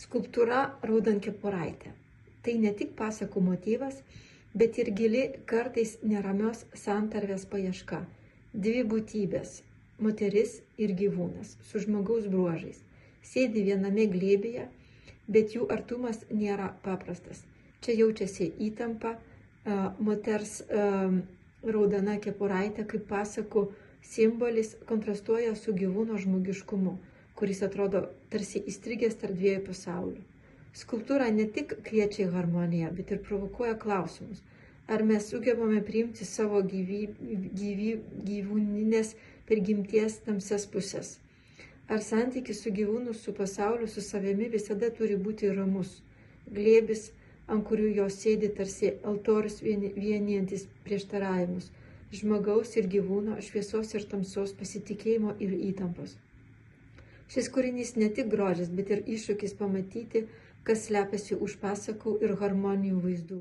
Skulptūra Raudonkepuraitė. Tai ne tik pasakų motyvas, bet ir gili, kartais neramios santarvės paieška. Dvi būtybės – moteris ir gyvūnas su žmogaus bruožais. Sėdi viename glėbyje, bet jų artumas nėra paprastas. Čia jaučiasi įtampa, moters raudona kepuraitė kaip pasakų simbolis kontrastuoja su gyvūno žmogiškumu, kuris atrodo tarsi įstrigęs tarp dviejų pasaulių. Skulptūra ne tik kviečia į harmoniją, bet ir provokuoja klausimus. Ar mes sugebame priimti savo gyvūninės prigimties tamsias pusės? Ar santykis su gyvūnu, su pasauliu, su savimi visada turi būti ramus, glėbis, ant kurių jos sėdi tarsi altorius vienijantis prieštaravimus, žmogaus ir gyvūno, šviesos ir tamsos, pasitikėjimo ir įtampos. Šis kūrinys ne tik grožis, bet ir iššūkis pamatyti, kas slepiasi už pasakų ir harmonijų vaizdų.